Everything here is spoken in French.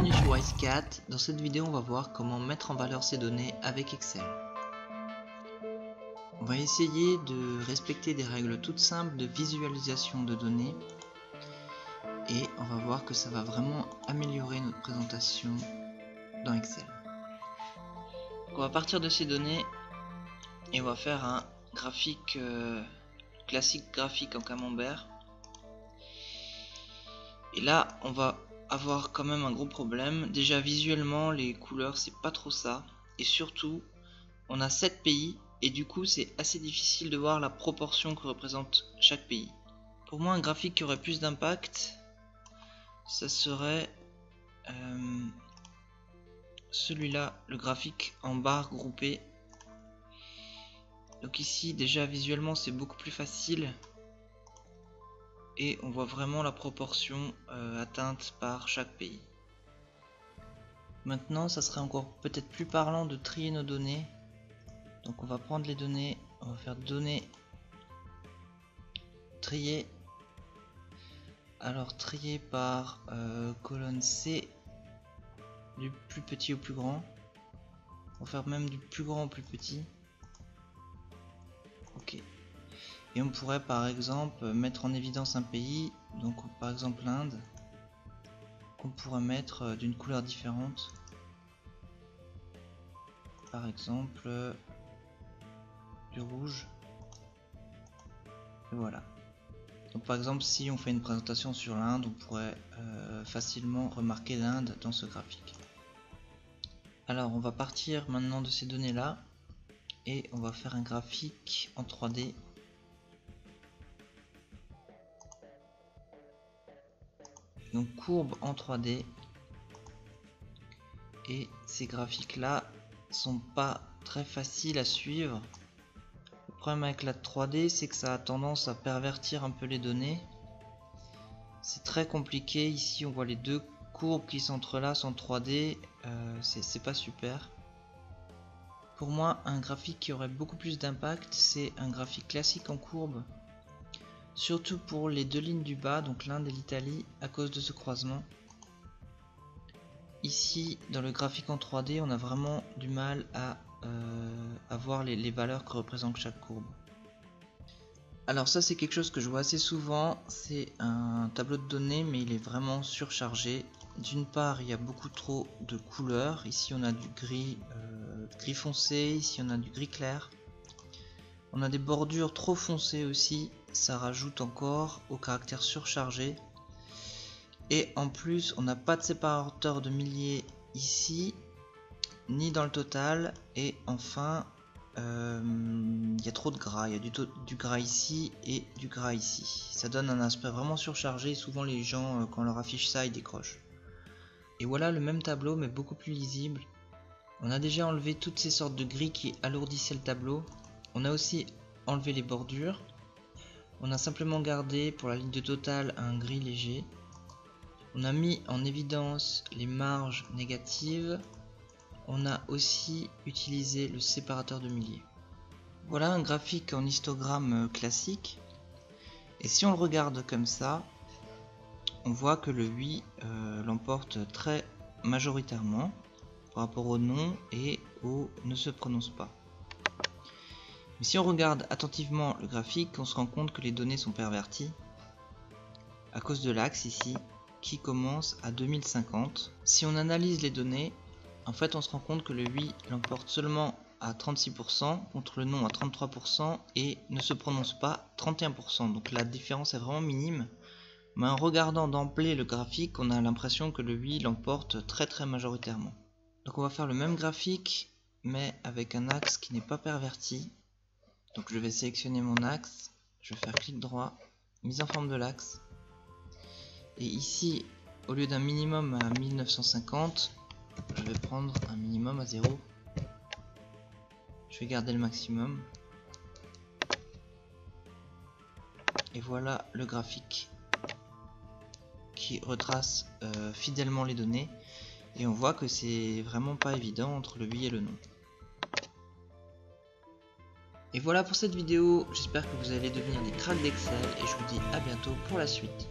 Bienvenue sur WiseCat. Dans cette vidéo, on va voir comment mettre en valeur ces données avec Excel. On va essayer de respecter des règles toutes simples de visualisation de données et on va voir que ça va vraiment améliorer notre présentation dans Excel. Donc on va partir de ces données et on va faire un graphique classique, graphique en camembert. Et là, on va avoir quand même un gros problème. Déjà visuellement, les couleurs c'est pas trop ça, et surtout on a 7 pays et du coup c'est assez difficile de voir la proportion que représente chaque pays. Pour moi, un graphique qui aurait plus d'impact, ça serait celui-là, le graphique en barres groupées. Donc ici déjà visuellement c'est beaucoup plus facile et on voit vraiment la proportion atteinte par chaque pays. Maintenant, ça serait encore peut-être plus parlant de trier nos données. Donc on va prendre les données, on va faire données, trier. Alors trier par colonne C, du plus petit au plus grand. On va faire même du plus grand au plus petit. Ok. Et on pourrait par exemple mettre en évidence un pays, donc par exemple l'Inde, qu'on pourrait mettre d'une couleur différente. Par exemple du rouge. Et voilà. Donc par exemple, si on fait une présentation sur l'Inde, on pourrait facilement remarquer l'Inde dans ce graphique. Alors on va partir maintenant de ces données là et on va faire un graphique en 3D. Donc courbe en 3D, et ces graphiques là sont pas très faciles à suivre. Le problème avec la 3D, c'est que ça a tendance à pervertir un peu les données. C'est très compliqué. Ici on voit les deux courbes qui s'entrelacent en 3D, c'est pas super. Pour moi, un graphique qui aurait beaucoup plus d'impact, c'est un graphique classique en courbe, surtout pour les deux lignes du bas, donc l'Inde et l'Italie, à cause de ce croisement. Ici dans le graphique en 3D, on a vraiment du mal à voir les valeurs que représente chaque courbe. Alors ça, c'est quelque chose que je vois assez souvent, c'est un tableau de données mais il est vraiment surchargé. D'une part, il y a beaucoup trop de couleurs. Ici on a du gris, gris foncé, ici on a du gris clair. On a des bordures trop foncées aussi, ça rajoute encore au caractère surchargé. Et en plus, on n'a pas de séparateur de milliers ici, ni dans le total. Et enfin, il y a trop de gras, il y a du gras ici et du gras ici. Ça donne un aspect vraiment surchargé et souvent les gens, quand on leur affiche ça, ils décrochent. Et voilà le même tableau mais beaucoup plus lisible. On a déjà enlevé toutes ces sortes de gris qui alourdissaient le tableau. On a aussi enlevé les bordures. On a simplement gardé pour la ligne de total un gris léger. On a mis en évidence les marges négatives. On a aussi utilisé le séparateur de milliers. Voilà un graphique en histogramme classique. Et si on le regarde comme ça, on voit que le oui l'emporte très majoritairement par rapport au non et au ne se prononce pas. Mais si on regarde attentivement le graphique, on se rend compte que les données sont perverties à cause de l'axe ici qui commence à 2050. Si on analyse les données, en fait on se rend compte que le oui l'emporte seulement à 36% contre le non à 33% et ne se prononce pas 31%. Donc la différence est vraiment minime. Mais en regardant d'emblée le graphique, on a l'impression que le oui l'emporte très majoritairement. Donc on va faire le même graphique mais avec un axe qui n'est pas perverti. Donc je vais sélectionner mon axe, je vais faire clic droit, mise en forme de l'axe. Et ici, au lieu d'un minimum à 1950, je vais prendre un minimum à 0. Je vais garder le maximum. Et voilà le graphique qui retrace fidèlement les données. Et on voit que c'est vraiment pas évident entre le oui et le non. Et voilà pour cette vidéo, j'espère que vous allez devenir des cracks d'Excel et je vous dis à bientôt pour la suite.